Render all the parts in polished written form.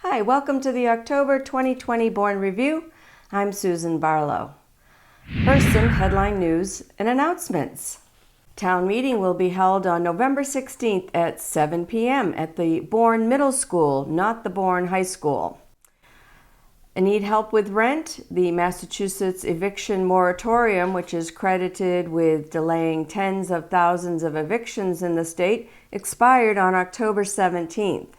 Hi, welcome to the October 2020 Bourne Review. I'm Susan Barlow. First, some headline news and announcements. Town meeting will be held on November 16th at 7 p.m. at the Bourne Middle School, not the Bourne High School. Need help with rent? The Massachusetts eviction moratorium, which is credited with delaying tens of thousands of evictions in the state, expired on October 17th.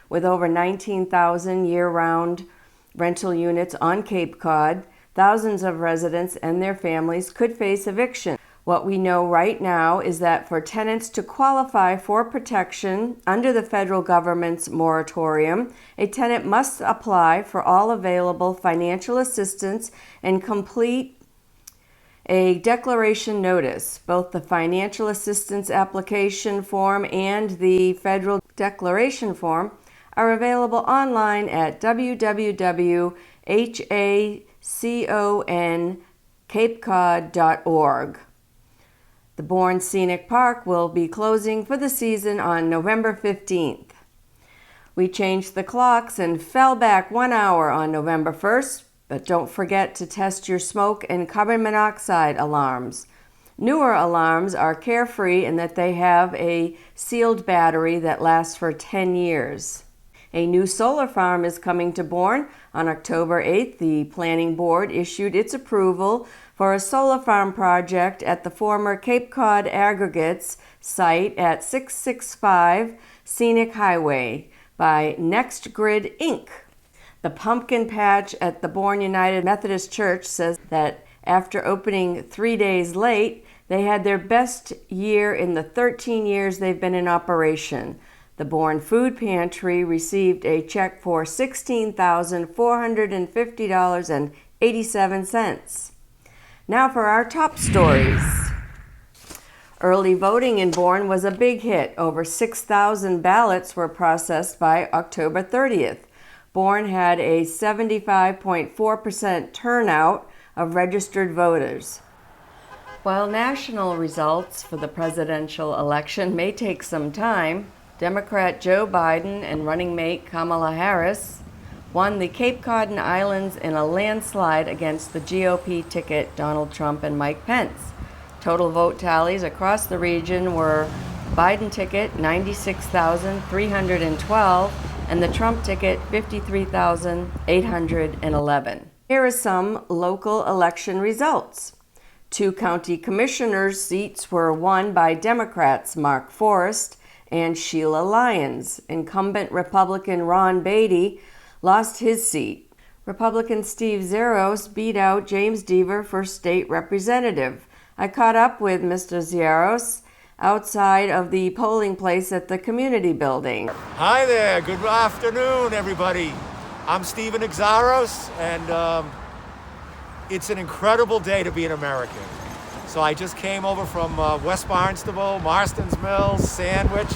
With over 19,000 year-round rental units on Cape Cod, thousands of residents and their families could face eviction. What we know right now is that for tenants to qualify for protection under the federal government's moratorium, a tenant must apply for all available financial assistance and complete a declaration notice. Both the financial assistance application form and the federal declaration form are available online at www.haconCapecod.org. The Bourne Scenic Park will be closing for the season on November 15th. We changed the clocks and fell back 1 hour on November 1st, but don't forget to test your smoke and carbon monoxide alarms. Newer alarms are carefree in that they have a sealed battery that lasts for 10 years. A new solar farm is coming to Bourne. On October 8th, the Planning Board issued its approval for a solar farm project at the former Cape Cod Aggregates site at 665 Scenic Highway by Next Grid Inc. The pumpkin patch at the Bourne United Methodist Church says that after opening 3 days late, they had their best year in the 13 years they've been in operation. The Bourne Food Pantry received a check for $16,450.87. Now for our top stories. Early voting in Bourne was a big hit. Over 6,000 ballots were processed by October 30th. Bourne had a 75.4% turnout of registered voters. While national results for the presidential election may take some time, Democrat Joe Biden and running mate Kamala Harris won the Cape Cod and Islands in a landslide against the GOP ticket Donald Trump and Mike Pence. Total vote tallies across the region were Biden ticket 96,312 and the Trump ticket 53,811. Here are some local election results. 2 county commissioners' seats were won by Democrats Mark Forrest and Sheila Lyons. Incumbent Republican Ron Beatty lost his seat. Republican Steve Zaros beat out James Deaver for state representative. I caught up with Mr. Zaros outside of the polling place at the community building. Hi there, good afternoon everybody. I'm Steven Exaros and it's an incredible day to be an American. So I just came over from West Barnstable, Marston's Mills, Sandwich.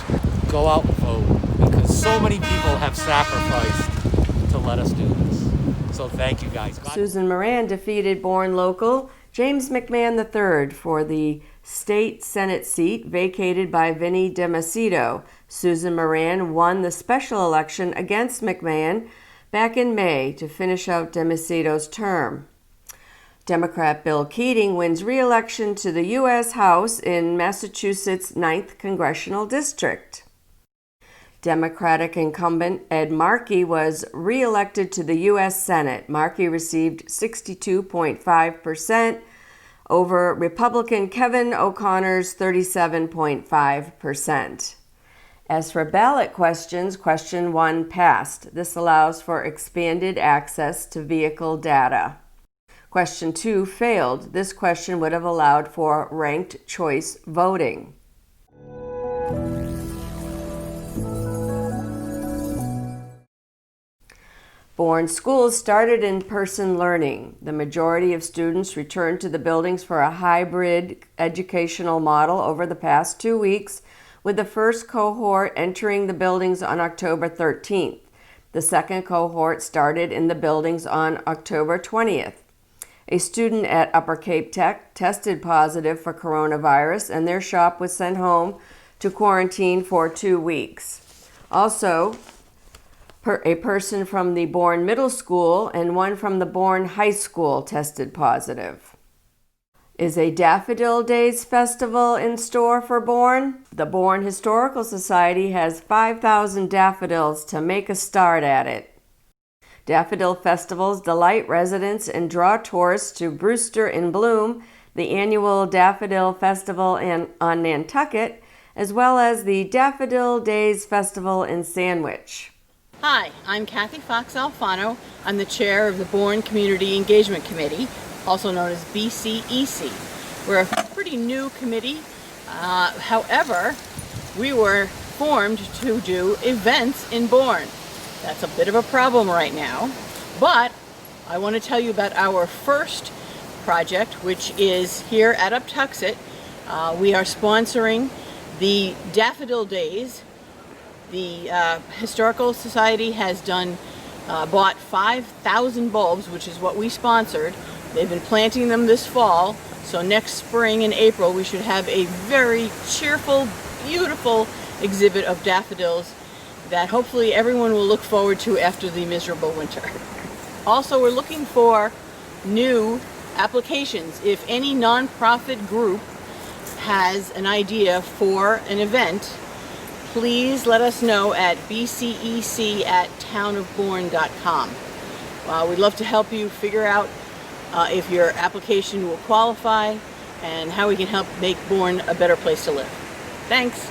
Go out and vote because so many people have sacrificed to let us do this. So thank you guys. Susan Moran defeated Bourne local James McMahon III for the state Senate seat vacated by Vinnie DeMacedo. Susan Moran won the special election against McMahon back in May to finish out DeMacedo's term. Democrat Bill Keating wins re-election to the U.S. House in Massachusetts' 9th Congressional District. Democratic incumbent Ed Markey was re-elected to the U.S. Senate. Markey received 62.5% over Republican Kevin O'Connor's 37.5%. As for ballot questions, question 1 passed. This allows for expanded access to vehicle data. Question 2 failed. This question would have allowed for ranked choice voting. Bourne schools started in-person learning. The majority of students returned to the buildings for a hybrid educational model over the past 2 weeks, with the first cohort entering the buildings on October 13th. The second cohort started in the buildings on October 20th. A student at Upper Cape Tech tested positive for coronavirus, and their shop was sent home to quarantine for 2 weeks. Also, A person from the Bourne Middle School and one from the Bourne High School tested positive. Is a Daffodil Days festival in store for Bourne? The Bourne Historical Society has 5,000 daffodils to make a start at it. Daffodil festivals delight residents and draw tourists to Brewster in Bloom, the annual Daffodil Festival on Nantucket, as well as the Daffodil Days Festival in Sandwich. Hi, I'm Kathy Fox Alfano. I'm the chair of the Bourne Community Engagement Committee, also known as BCEC. We're a pretty new committee. However, we were formed to do events in Bourne. That's a bit of a problem right now, but I want to tell you about our first project, which is here at Uptuxet. We are sponsoring the Daffodil Days. The Historical Society has bought 5,000 bulbs, which is what we sponsored. They've been planting them this fall, so next spring in April we should have a very cheerful, beautiful exhibit of daffodils that hopefully everyone will look forward to after the miserable winter. Also, we're looking for new applications. If any nonprofit group has an idea for an event, please let us know at bcec@townofbourne.com. We'd love to help you figure out if your application will qualify and how we can help make Bourne a better place to live. Thanks.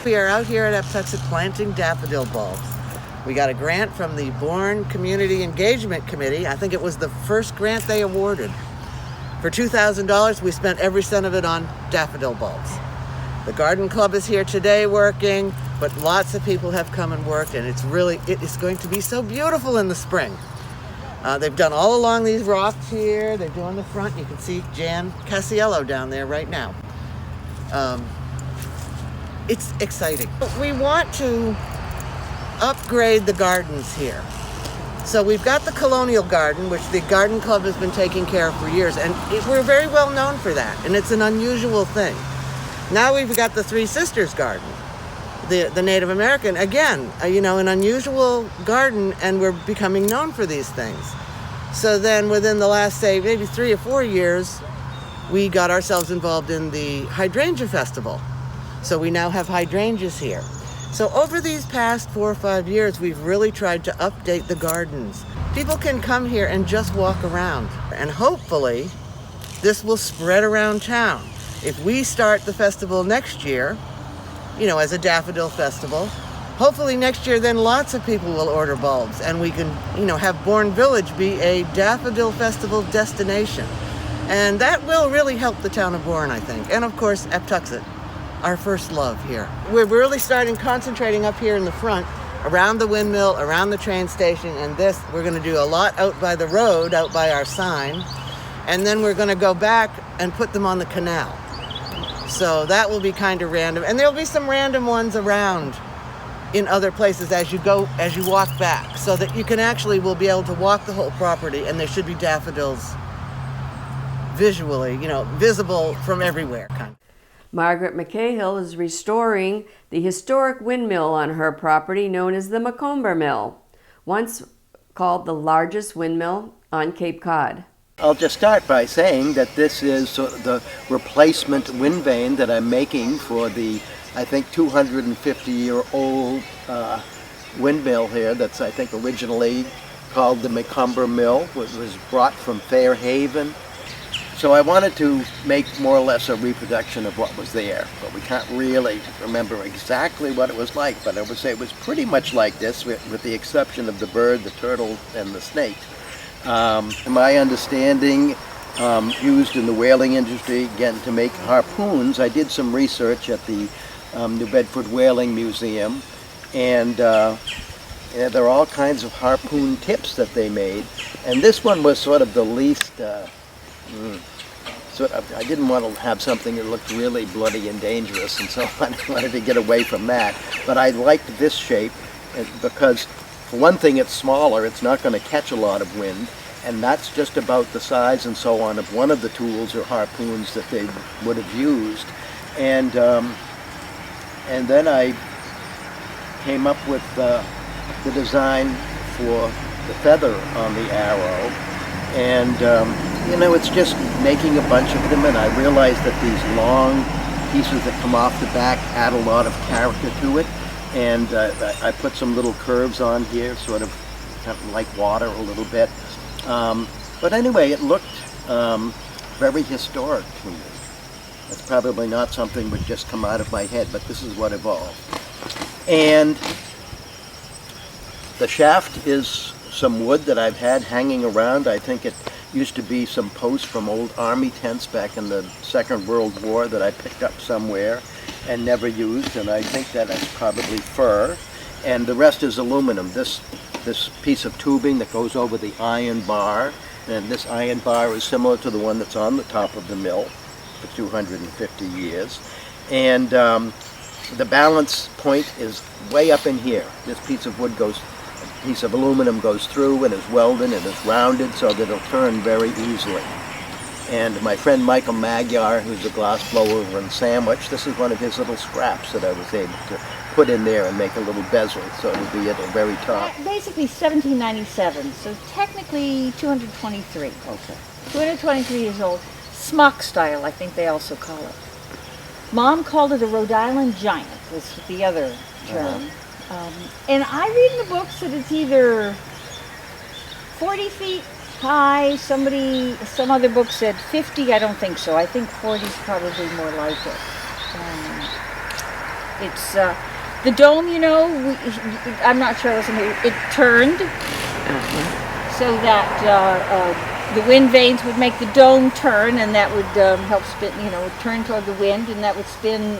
We are out here at Uptuxet planting daffodil bulbs. We got a grant from the Bourne Community Engagement Committee. I think it was the first grant they awarded. For $2,000, we spent every cent of it on daffodil bulbs. The garden club is here today working, but lots of people have come and worked, and it is going to be so beautiful in the spring. They've done all along these rocks here. They're doing the front. You can see Jan Casiello down there right now. It's exciting. We want to upgrade the gardens here. So we've got the Colonial Garden, which the garden club has been taking care of for years, and we're very well known for that, and it's an unusual thing. Now we've got the Three Sisters Garden, the Native American, again, an unusual garden, and we're becoming known for these things. So then within the last, say, maybe 3 or 4 years, we got ourselves involved in the Hydrangea Festival. So we now have hydrangeas here. So over these past 4 or 5 years, we've really tried to update the gardens. People can come here and just walk around, and hopefully this will spread around town. If we start the festival next year, as a daffodil festival, hopefully next year then lots of people will order bulbs, and we can, have Bourne Village be a daffodil festival destination. And that will really help the town of Bourne, I think. And of course, Uptuxet, our first love here. We're really concentrating up here in the front, around the windmill, around the train station, and we're gonna do a lot out by the road, out by our sign, and then we're gonna go back and put them on the canal. So that will be kind of random, and there'll be some random ones around in other places as you walk back, so that will be able to walk the whole property, and there should be daffodils visually, visible from everywhere. Margaret McCahill is restoring the historic windmill on her property known as the Macomber Mill, once called the largest windmill on Cape Cod. I'll just start by saying that this is the replacement wind vane that I'm making for the, I think, 250-year-old windmill here that's, I think, originally called the Macomber Mill. It was brought from Fairhaven. So I wanted to make more or less a reproduction of what was there, but we can't really remember exactly what it was like, but I would say it was pretty much like this, with the exception of the bird, the turtle, and the snake. My understanding, used in the whaling industry, again, to make harpoons. I did some research at the New Bedford Whaling Museum, and there are all kinds of harpoon tips that they made, and this one was sort of the least, I didn't want to have something that looked really bloody and dangerous, and so I wanted to get away from that. But I liked this shape because, for one thing, it's smaller, it's not going to catch a lot of wind, and that's just about the size and so on of one of the tools or harpoons that they would have used. And then I came up with the design for the feather on the arrow, and it's just making a bunch of them, and I realized that these long pieces that come off the back add a lot of character to it, and I put some little curves on here, sort of kind of like water a little bit, but anyway, it looked very historic to me. It's probably not something that would just come out of my head, but this is what evolved. And the shaft is some wood that I've had hanging around. I think it used to be some posts from old army tents back in the Second World War that I picked up somewhere and never used, and I think that it's probably fir. And the rest is aluminum. This piece of tubing that goes over the iron bar, and this iron bar is similar to the one that's on the top of the mill for 250 years. And the balance point is way up in here. This piece of aluminum goes through and is welded and is rounded so that it'll turn very easily. And my friend Michael Magyar, who's a glass blower over in Sandwich, this is one of his little scraps that I was able to put in there and make a little bezel so it'll be at the very top. Basically 1797, so technically 223. Okay. 223 years old. Smock style, I think they also call it. Mom called it a Rhode Island giant, was the other term. And I read in the books that it's either 40 feet high, some other book said 50, I don't think so. I think 40 is probably more like it. It's, the dome, I'm not sure, it turned so that the wind vanes would make the dome turn, and that would help spin, turn toward the wind, and that would spin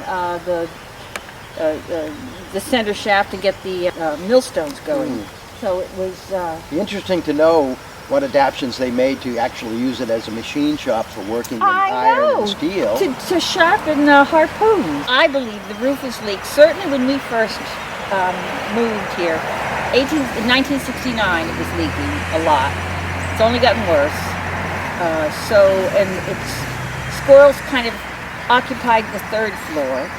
the center shaft to get the millstones going. So it was... Be interesting to know what adaptations they made to actually use it as a machine shop for working in iron and steel. To sharpen harpoons. I believe the roof has leaked. Certainly when we first moved here, in 1969 it was leaking a lot. It's only gotten worse. And squirrels kind of occupied the third floor.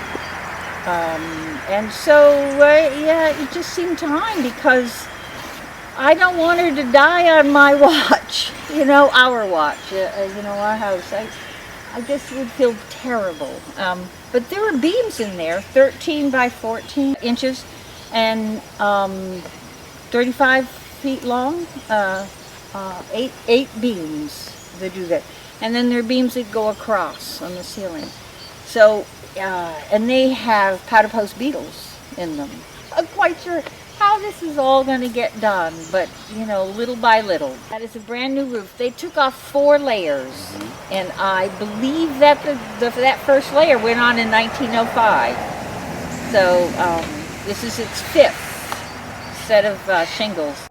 And so, it just seemed time, because I don't want her to die on my watch, our watch, our house. I just would feel terrible. But there were beams in there, 13 by 14 inches and 35 feet long, 8 beams that do that. And then there are beams that go across on the ceiling. So, and they have powder post beetles in them. I'm quite sure how this is all going to get done, but little by little. That is a brand new roof. They took off 4 layers, and I believe that that first layer went on in 1905. So this is its 5th set of shingles.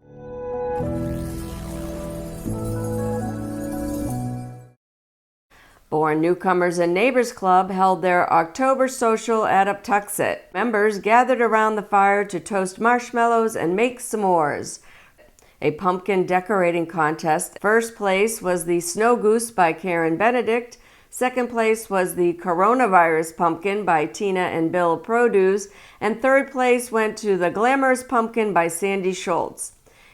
Bourne Newcomers and Neighbors Club held their October social at Uptuxet. Members gathered around the fire to toast marshmallows and make s'mores. A pumpkin decorating contest. First place was the Snow Goose by Karen Benedict. Second place was the Coronavirus Pumpkin by Tina and Bill Produce. And third place went to the Glamorous Pumpkin by Sandy Schultz.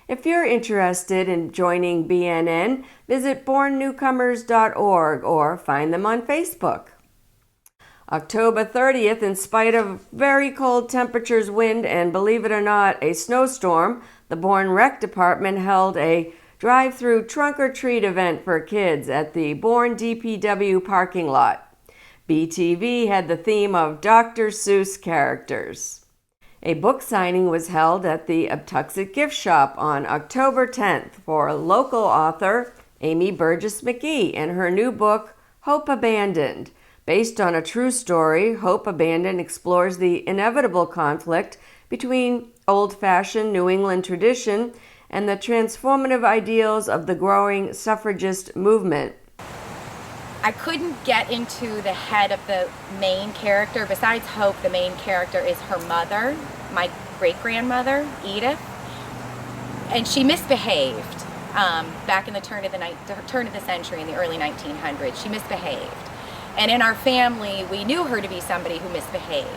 If you're interested in joining BNN, visit bournenewcomers.org or find them on Facebook. October 30th, in spite of very cold temperatures, wind, and believe it or not, a snowstorm, the Bourne Rec Department held a drive-through trunk-or-treat event for kids at the Bourne DPW parking lot. BTV had the theme of Dr. Seuss characters. A book signing was held at the Uptuxet Gift Shop on October 10th for local author Amy Burgess McGee and her new book, Hope Abandoned. Based on a true story, Hope Abandoned explores the inevitable conflict between old-fashioned New England tradition and the transformative ideals of the growing suffragist movement. I couldn't get into the head of the main character. Besides Hope, the main character is her mother, my great-grandmother, Edith. And she misbehaved back in the turn of the century, in the early 1900s. She misbehaved. And in our family, we knew her to be somebody who misbehaved.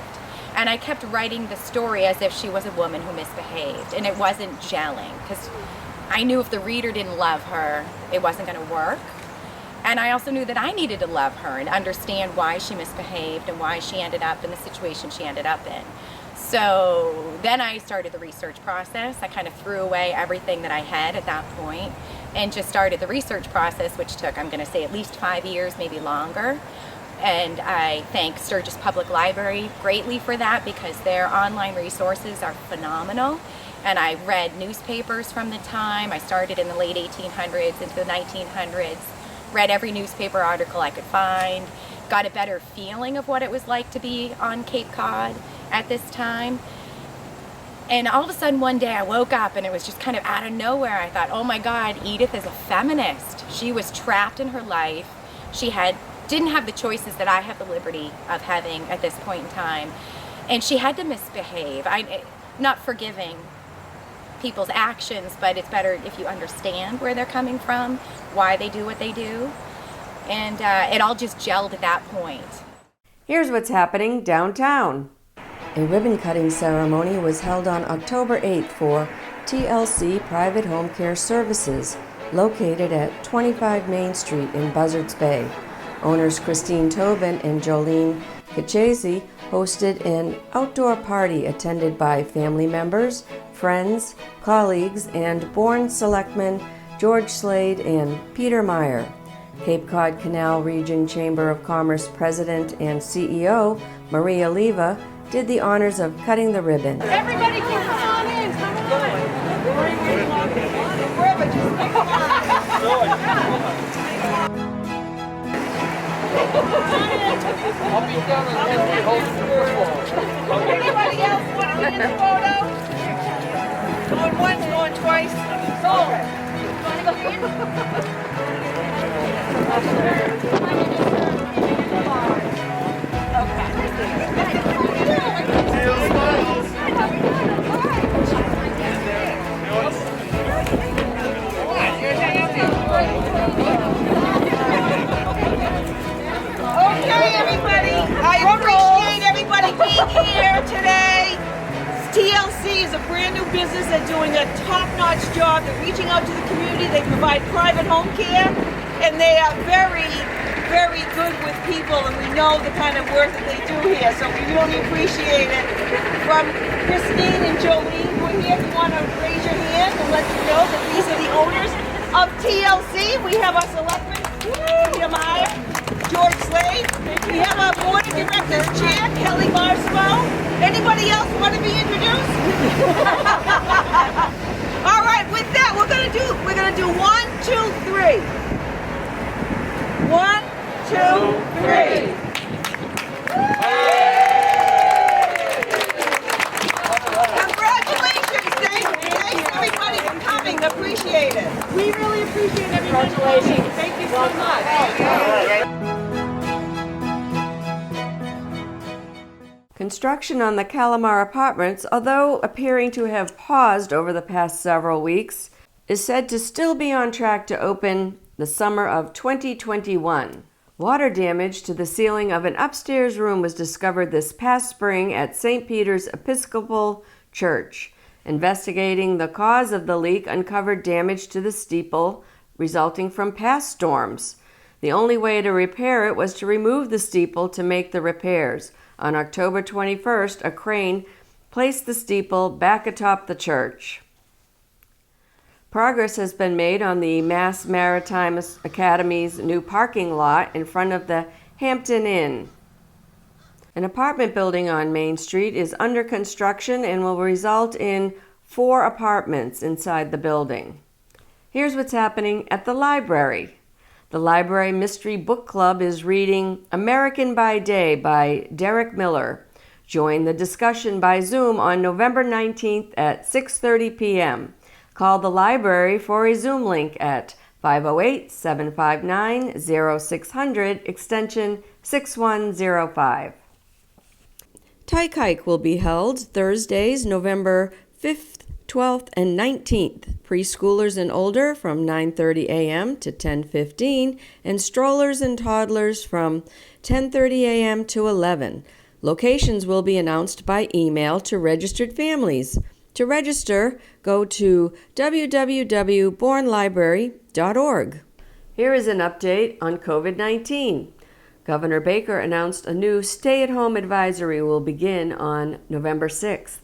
And I kept writing the story as if she was a woman who misbehaved, and it wasn't gelling, because I knew if the reader didn't love her, it wasn't going to work. And I also knew that I needed to love her and understand why she misbehaved and why she ended up in the situation she ended up in. So then I started the research process. I kind of threw away everything that I had at that point and just started the research process, which took, I'm going to say, at least 5 years, maybe longer. And I thank Sturgis Public Library greatly for that, because their online resources are phenomenal. And I read newspapers from the time. I started in the late 1800s into the 1900s, read every newspaper article I could find, got a better feeling of what it was like to be on Cape Cod at this time. And all of a sudden one day I woke up and it was just kind of out of nowhere. I thought, oh my God, Edith is a feminist. She was trapped in her life. She didn't have the choices that I have the liberty of having at this point in time. And she had to misbehave. I'm not forgiving people's actions, but it's better if you understand where they're coming from, why they do what they do. And it all just gelled at that point. Here's what's happening downtown. A ribbon-cutting ceremony was held on October 8th for TLC Private Home Care Services, located at 25 Main Street in Buzzards Bay. Owners Christine Tobin and Jolene Kachese hosted an outdoor party attended by family members, friends, colleagues, and Bourne Selectmen George Slade and Peter Meyer. Cape Cod Canal Region Chamber of Commerce President and CEO Maria Leva did the honors of cutting the ribbon. Everybody can come on in, come on. I'll be down in Henry holding the football. Anybody else want to be in the photo? Going once, going twice. Okay, everybody. I appreciate everybody being here today. TLC is a brand new business. They're doing a top-notch job. They're reaching out to the community. They provide private home care, and they are very, very good with people, and we know the kind of work that they do here, so we really appreciate it. From Christine and Jolene, who are here, if you want to raise your hand and let you know that these are the owners of TLC. We have our selectman, Peter Meyer, George Slade. We have our board of directors chair, Kelly Marspo. Anybody else want to be introduced? All right, with that, we're gonna do 1, 2, 3. 1, 2, 3. Congratulations! Thanks everybody for coming. Appreciate it. We really appreciate everybody coming. Thank you so much. Construction on the Calamar Apartments, although appearing to have paused over the past several weeks, is said to still be on track to open the summer of 2021. Water damage to the ceiling of an upstairs room was discovered this past spring at St. Peter's Episcopal Church. Investigating the cause of the leak uncovered damage to the steeple resulting from past storms. The only way to repair it was to remove the steeple to make the repairs. On October 21st, a crane placed the steeple back atop the church. Progress has been made on the Mass Maritime Academy's new parking lot in front of the Hampton Inn. An apartment building on Main Street is under construction and will result in 4 apartments inside the building. Here's what's happening at the library. The Library Mystery Book Club is reading American by Day by Derek Miller. Join the discussion by Zoom on November 19th at 6:30 p.m. Call the library for a Zoom link at 508-759-0600, extension 6105. Tyke Hike will be held Thursdays, November 5th, 12th, and 19th. Preschoolers and older from 9:30 a.m. to 10:15, and strollers and toddlers from 10:30 a.m. to 11. Locations will be announced by email to registered families. To register, go to www.bournelibrary.org. Here is an update on COVID-19. Governor Baker announced a new stay-at-home advisory will begin on November 6th.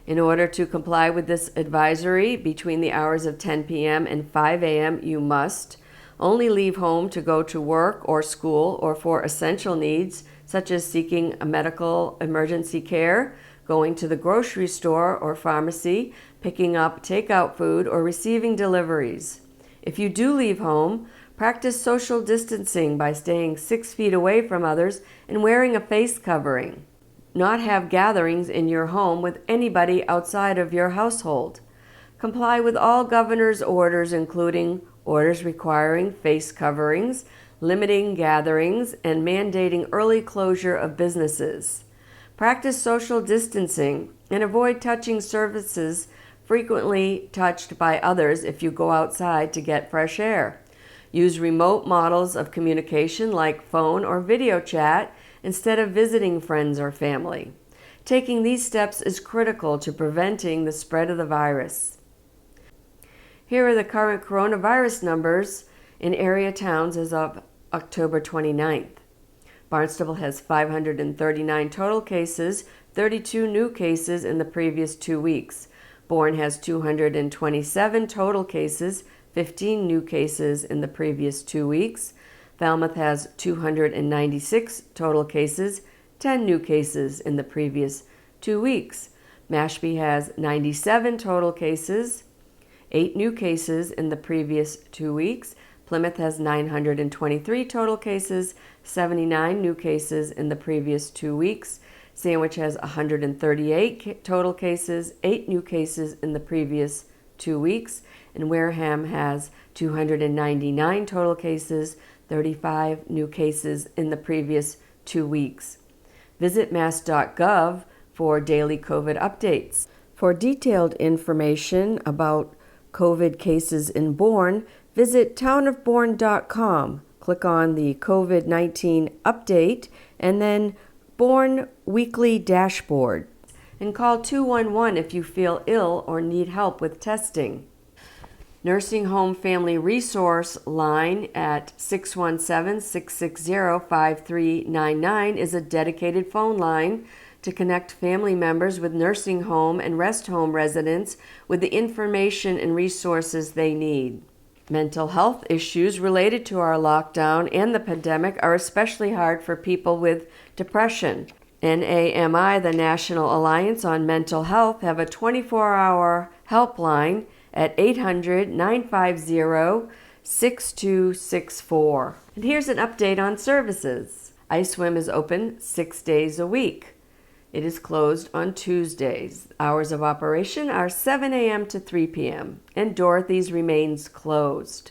In order to comply with this advisory, between the hours of 10 p.m. and 5 a.m., you must only leave home to go to work or school or for essential needs, such as seeking a medical emergency care, going to the grocery store or pharmacy, picking up takeout food, or receiving deliveries. If you do leave home, practice social distancing by staying 6 feet away from others and wearing a face covering. Not have gatherings in your home with anybody outside of your household. Comply with all governor's orders, including orders requiring face coverings, limiting gatherings, and mandating early closure of businesses. Practice social distancing and avoid touching surfaces frequently touched by others if you go outside to get fresh air. Use remote models of communication like phone or video chat instead of visiting friends or family. Taking these steps is critical to preventing the spread of the virus. Here are the current coronavirus numbers in area towns as of October 29th. Barnstable has 539 total cases, 32 new cases in the previous 2 weeks. Bourne has 227 total cases, 15 new cases in the previous 2 weeks. Falmouth has 296 total cases, 10 new cases in the previous 2 weeks. Mashpee has 97 total cases, 8 new cases in the previous 2 weeks. Plymouth has 923 total cases, 79 new cases in the previous 2 weeks. Sandwich has 138 total cases, 8 new cases in the previous 2 weeks. And Wareham has 299 total cases, 35 new cases in the previous 2 weeks. Visit mass.gov for daily COVID updates. For detailed information about COVID cases in Bourne, visit townofbourne.com. Click on the COVID-19 update and then Bourne Weekly Dashboard. And call 211 if you feel ill or need help with testing. Nursing Home Family Resource Line at 617-660-5399 is a dedicated phone line to connect family members with nursing home and rest home residents with the information and resources they need. Mental health issues related to our lockdown and the pandemic are especially hard for people with depression. NAMI, the National Alliance on Mental Health, have a 24-hour helpline at 800-950-6264. And here's an update on services. iSwim is open 6 days a week. It is closed on Tuesdays. Hours of operation are 7 a.m. to 3 p.m. and Dorothy's remains closed.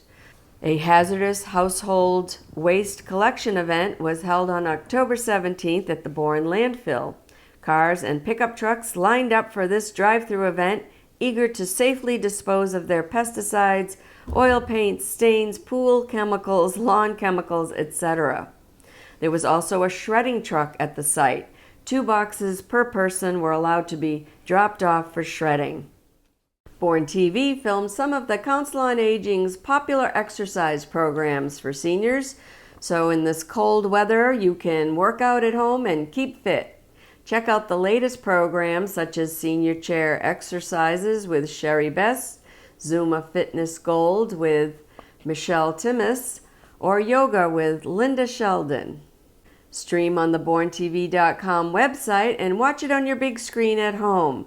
A hazardous household waste collection event was held on October 17th at the Bourne landfill. Cars and pickup trucks lined up for this drive-through event, eager to safely dispose of their pesticides, oil paints, stains, pool chemicals, lawn chemicals, etc. There was also a shredding truck at the site. 2 boxes per person were allowed to be dropped off for shredding. Bourne TV filmed some of the Council on Aging's popular exercise programs for seniors, so in this cold weather you can work out at home and keep fit. Check out the latest programs such as Senior Chair Exercises with Sherry Best, Zuma Fitness Gold with Michelle Timmis, or Yoga with Linda Sheldon. Stream on the BourneTV.com website and watch it on your big screen at home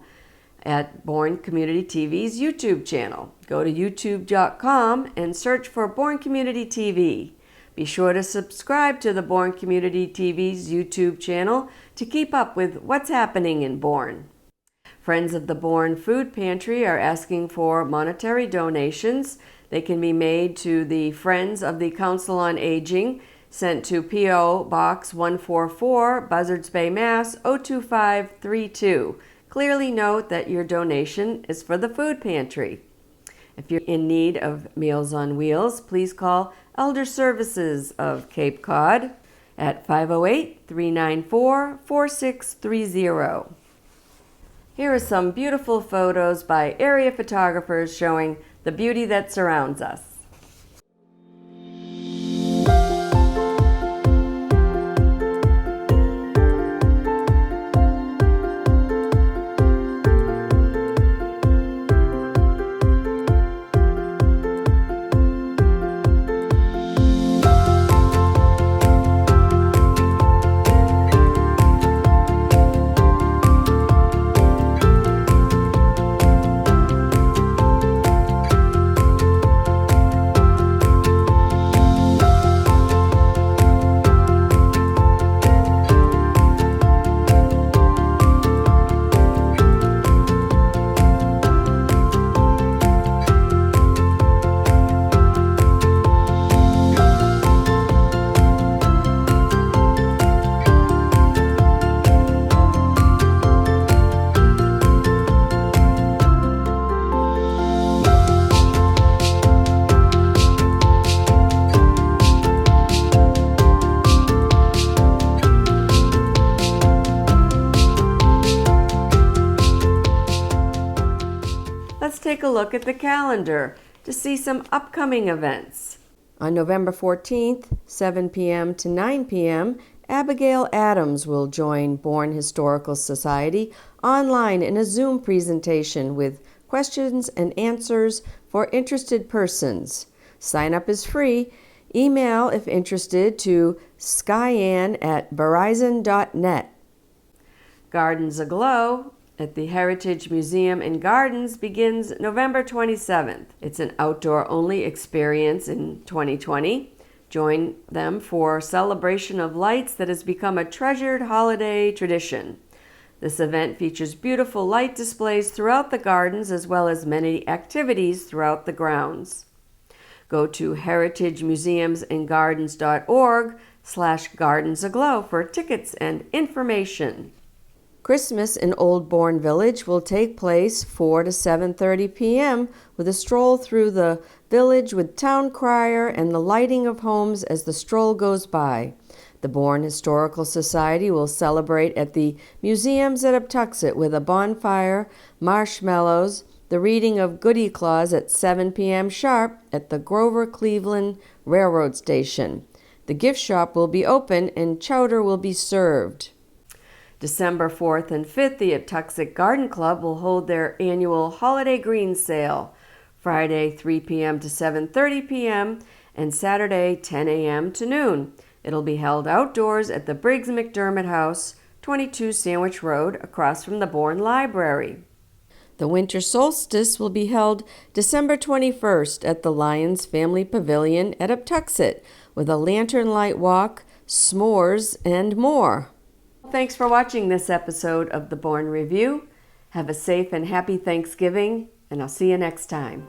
at Bourne Community TV's YouTube channel. Go to youtube.com and search for Bourne Community TV. Be sure to subscribe to the Bourne Community TV's YouTube channel to keep up with what's happening in Bourne. Friends of the Bourne Food Pantry are asking for monetary donations. They can be made to the Friends of the Council on Aging, sent to P.O. Box 144, Buzzards Bay, Mass. 02532. Clearly note that your donation is for the food pantry. If you're in need of Meals on Wheels, please call Elder Services of Cape Cod at 508-394-4630. Here are some beautiful photos by area photographers showing the beauty that surrounds us. Let's take a look at the calendar to see some upcoming events. On November 14th, 7 p.m. to 9 p.m., Abigail Adams will join Bourne Historical Society online in a Zoom presentation with questions and answers for interested persons. Sign up is free. Email if interested to skyann@verizon.net. Gardens Aglow at the Heritage Museum and Gardens begins November 27th. It's an outdoor-only experience in 2020. Join them for celebration of lights that has become a treasured holiday tradition. This event features beautiful light displays throughout the gardens as well as many activities throughout the grounds. Go to heritagemuseumsandgardens.org/gardensaglow for tickets and information. Christmas in Old Bourne Village will take place 4 to 7:30 p.m. with a stroll through the village with town crier and the lighting of homes as the stroll goes by. The Bourne Historical Society will celebrate at the museums at Uptuxet with a bonfire, marshmallows, the reading of Goody Claus at 7 p.m. sharp at the Grover Cleveland Railroad Station. The gift shop will be open and chowder will be served. December 4th and 5th, the Uptuxet Garden Club will hold their annual Holiday Green Sale, Friday 3 p.m. to 7:30 p.m. and Saturday 10 a.m. to noon. It'll be held outdoors at the Briggs McDermott House, 22 Sandwich Road, across from the Bourne Library. The winter solstice will be held December 21st at the Lyons Family Pavilion at Uptuxet with a lantern light walk, s'mores, and more. Thanks for watching this episode of the Bourne Review. Have a safe and happy Thanksgiving, and I'll see you next time.